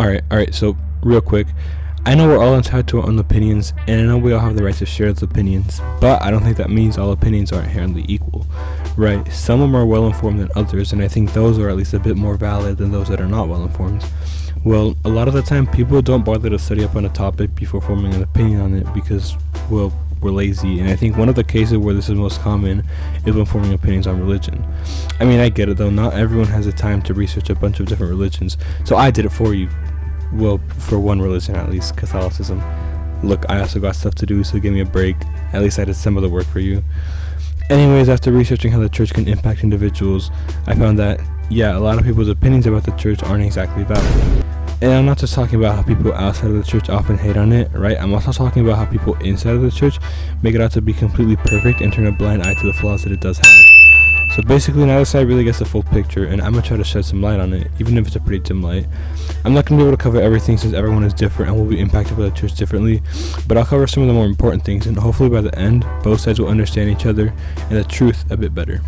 Alright, so real quick. I know we're all entitled to our own opinions, and I know we all have the right to share those opinions, but I don't think that means all opinions are inherently equal, right? Some are more well-informed than others, and I think those are at least a bit more valid than those that are not well-informed. Well, a lot of the time, people don't bother to study up on a topic before forming an opinion on it because, well, we're lazy, and I think one of the cases where this is most common is when forming opinions on religion. I mean, I get it though, not everyone has the time to research a bunch of different religions, so I did it for you. Well, for one religion at least, Catholicism. Look, I also got stuff to do, so give me a break. At least I did some of the work for you. Anyways, after researching how the church can impact individuals, I found that, yeah, a lot of people's opinions about the church aren't exactly valid. And I'm not just talking about how people outside of the church often hate on it, right? I'm also talking about how people inside of the church make it out to be completely perfect and turn a blind eye to the flaws that it does have. So basically, neither side really gets the full picture, and I'm gonna try to shed some light on it, even if it's a pretty dim light. I'm not gonna be able to cover everything since everyone is different and will be impacted by the church differently, but I'll cover some of the more important things, and hopefully by the end, both sides will understand each other and the truth a bit better.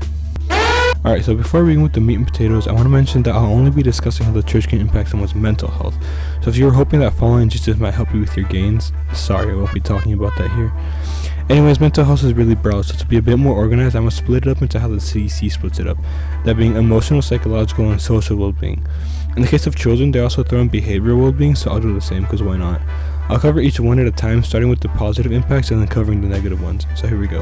Alright, so before we begin with the meat and potatoes, I want to mention that I'll only be discussing how the church can impact someone's mental health. So if you were hoping that following Jesus might help you with your gains, sorry, I won't be talking about that here. Anyways, mental health is really broad, so to be a bit more organized, I'm going to split it up into how the CDC splits it up, that being emotional, psychological, and social well-being. In the case of children, they also throw in behavioral well-being, so I'll do the same, because why not? I'll cover each one at a time, starting with the positive impacts and then covering the negative ones, so here we go.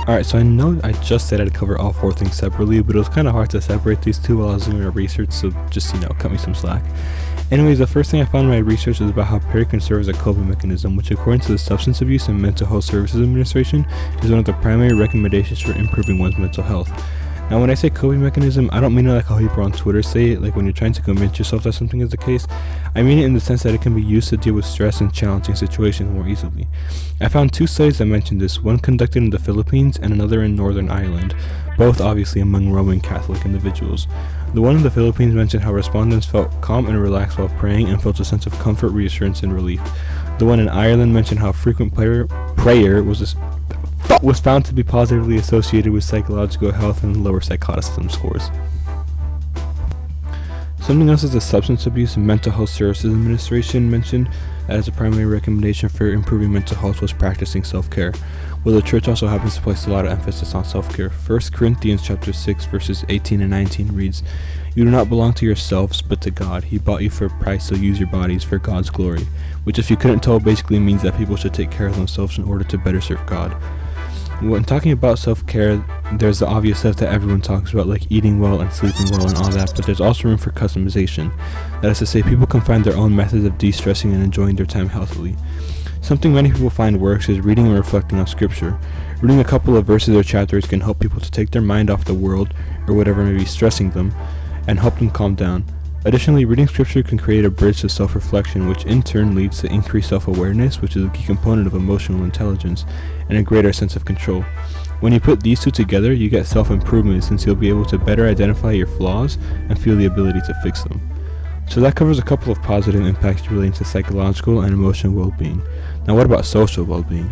Alright, so I know I just said I'd cover all four things separately, but it was kind of hard to separate these two while I was doing my research, so just, cut me some slack. Anyways, the first thing I found in my research is about how prayer can serve as a coping mechanism, which according to the Substance Abuse and Mental Health Services Administration is one of the primary recommendations for improving one's mental health. Now when I say coping mechanism, I don't mean it like how people on Twitter say it, like when you're trying to convince yourself that something is the case. I mean it in the sense that it can be used to deal with stress and challenging situations more easily. I found two studies that mentioned this, one conducted in the Philippines and another in Northern Ireland, both obviously among Roman Catholic individuals. The one in the Philippines mentioned how respondents felt calm and relaxed while praying and felt a sense of comfort, reassurance, and relief. The one in Ireland mentioned how frequent prayer was found to be positively associated with psychological health and lower psychoticism scores. Something else is the Substance Abuse and Mental Health Services Administration mentioned that as a primary recommendation for improving mental health was practicing self-care. Well, the church also happens to place a lot of emphasis on self-care. 1 Corinthians chapter 6 verses 18 and 19 reads, "You do not belong to yourselves, but to God. He bought you for a price, so use your bodies for God's glory." Which, if you couldn't tell, basically means that people should take care of themselves in order to better serve God. When talking about self-care, there's the obvious stuff that everyone talks about, like eating well and sleeping well and all that, but there's also room for customization. That is to say, people can find their own methods of de-stressing and enjoying their time healthily. Something many people find works is reading and reflecting on scripture. Reading a couple of verses or chapters can help people to take their mind off the world or whatever may be stressing them and help them calm down. Additionally, reading scripture can create a bridge to self-reflection, which in turn leads to increased self-awareness, which is a key component of emotional intelligence, and a greater sense of control. When you put these two together, you get self-improvement, since you'll be able to better identify your flaws and feel the ability to fix them. So that covers a couple of positive impacts relating to psychological and emotional well-being. Now what about social well-being?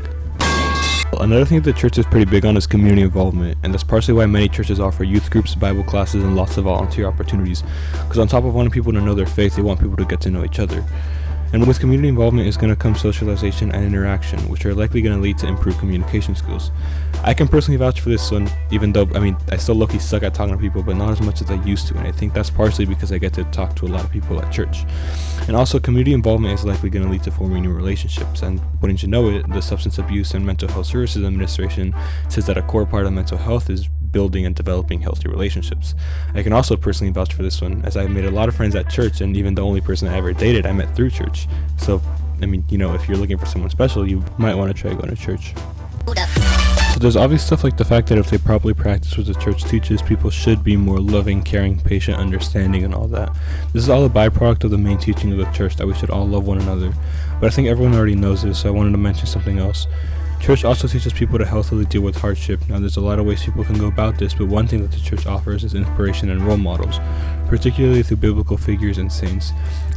Another thing that the church is pretty big on is community involvement, and that's partially why many churches offer youth groups, Bible classes, and lots of volunteer opportunities, because on top of wanting people to know their faith, they want people to get to know each other. And with community involvement is going to come socialization and interaction, which are likely going to lead to improved communication skills. I can personally vouch for this one, even though, I still low-key suck at talking to people, but not as much as I used to, and I think that's partially because I get to talk to a lot of people at church. And also, community involvement is likely going to lead to forming new relationships, and wouldn't you know it, the Substance Abuse and Mental Health Services Administration says that a core part of mental health is building and developing healthy relationships. I can also personally vouch for this one, as I've made a lot of friends at church, and even the only person I ever dated I met through church. So, if you're looking for someone special, you might want to try going to church. So there's obvious stuff like the fact that if they properly practice what the church teaches, people should be more loving, caring, patient, understanding, and all that. This is all a byproduct of the main teaching of the church, that we should all love one another. But I think everyone already knows this, so I wanted to mention something else. Church also teaches people to healthily deal with hardship. Now there's a lot of ways people can go about this, but one thing that the church offers is inspiration and role models, particularly through biblical figures and saints.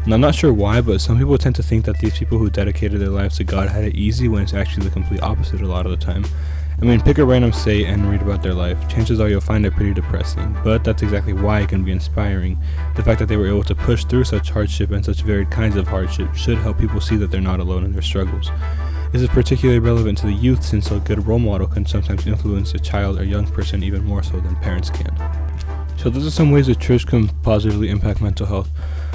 And I'm not sure why, but some people tend to think that these people who dedicated their lives to God had it easy, when it's actually the complete opposite a lot of the time. I mean, pick a random saint and read about their life. Chances are you'll find it pretty depressing, but that's exactly why it can be inspiring. The fact that they were able to push through such hardship and such varied kinds of hardship should help people see that they're not alone in their struggles. This is particularly relevant to the youth, since a good role model can sometimes influence a child or young person even more so than parents can. So those are some ways the church can positively impact mental health.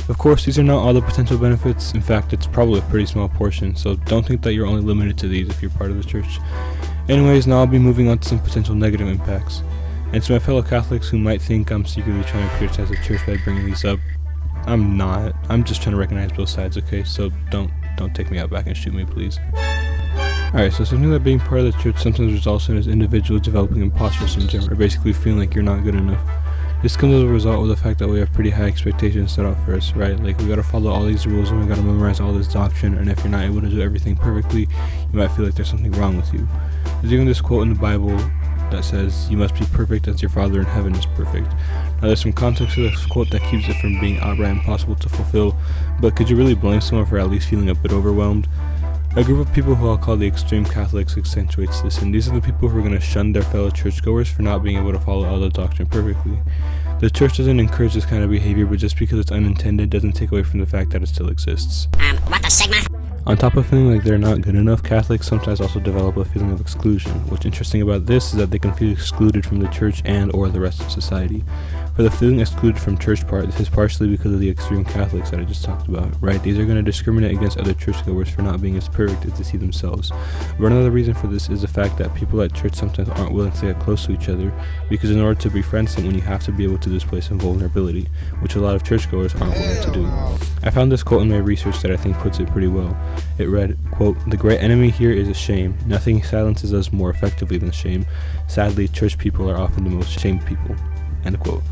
Of course, these are not all the potential benefits. In fact, it's probably a pretty small portion, so don't think that you're only limited to these if you're part of the church. Anyways, now I'll be moving on to some potential negative impacts. And to my fellow Catholics who might think I'm secretly trying to criticize the church by bringing these up, I'm not. I'm just trying to recognize both sides, okay? So don't take me out back and shoot me, please. Alright, so something that being part of the church sometimes results in is individuals developing imposter syndrome, or basically feeling like you're not good enough. This comes as a result of the fact that we have pretty high expectations set out for us, right? Like, we gotta follow all these rules and we gotta memorize all this doctrine, and if you're not able to do everything perfectly, you might feel like there's something wrong with you. There's even this quote in the Bible that says, "You must be perfect as your Father in heaven is perfect." Now, there's some context to this quote that keeps it from being outright impossible to fulfill, but could you really blame someone for at least feeling a bit overwhelmed? A group of people who I'll call the extreme Catholics accentuates this, and these are the people who are going to shun their fellow churchgoers for not being able to follow all the doctrine perfectly. The church doesn't encourage this kind of behavior, but just because it's unintended doesn't take away from the fact that it still exists. What the Sigma? On top of feeling like they're not good enough, Catholics sometimes also develop a feeling of exclusion. What's interesting about this is that they can feel excluded from the church and or the rest of society. For the feeling excluded from church part, this is partially because of the extreme Catholics that I just talked about, right? These are going to discriminate against other churchgoers for not being as perfect as they see themselves. But another reason for this is the fact that people at church sometimes aren't willing to get close to each other, because in order to befriend someone you have to be able to display some vulnerability, which a lot of churchgoers aren't willing to do. I found this quote in my research that I think puts it pretty well. It read, quote, "The great enemy here is a shame. Nothing silences us more effectively than shame. Sadly, church people are often the most shamed people." End quote.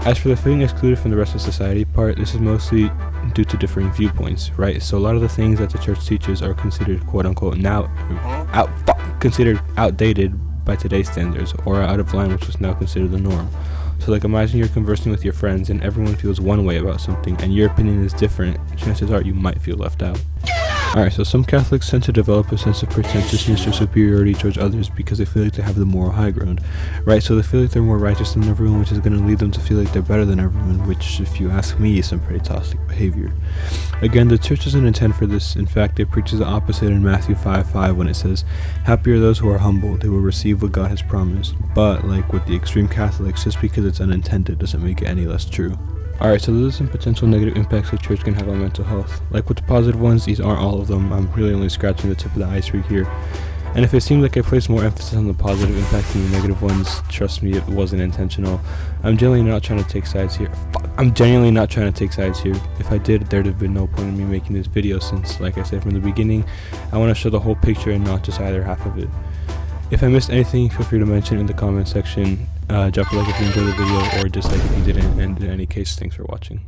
As for the feeling excluded from the rest of society part, this is mostly due to differing viewpoints, right? So a lot of the things that the church teaches are considered quote-unquote considered outdated by today's standards, or out of line, which was now considered the norm. So like, imagine you're conversing with your friends and everyone feels one way about something and your opinion is different. Chances are you might feel left out. Alright, so some Catholics tend to develop a sense of pretentiousness or superiority towards others because they feel like they have the moral high ground, right? So they feel like they're more righteous than everyone, which is going to lead them to feel like they're better than everyone, which, if you ask me, is some pretty toxic behavior. Again, the church doesn't intend for this. In fact, it preaches the opposite in Matthew 5:5 when it says, "Happy are those who are humble, they will receive what God has promised." But, like with the extreme Catholics, just because it's unintended doesn't make it any less true. Alright, so those are some potential negative impacts the church can have on mental health. Like with the positive ones, these aren't all of them. I'm really only scratching the tip of the iceberg here. And if it seemed like I placed more emphasis on the positive impact than the negative ones, trust me, it wasn't intentional. I'm genuinely not trying to take sides here. If I did, there'd have been no point in me making this video, since, like I said from the beginning, I want to show the whole picture and not just either half of it. If I missed anything, feel free to mention it in the comment section. Drop a like if you enjoyed the video, or dislike if you didn't, and in any case, thanks for watching.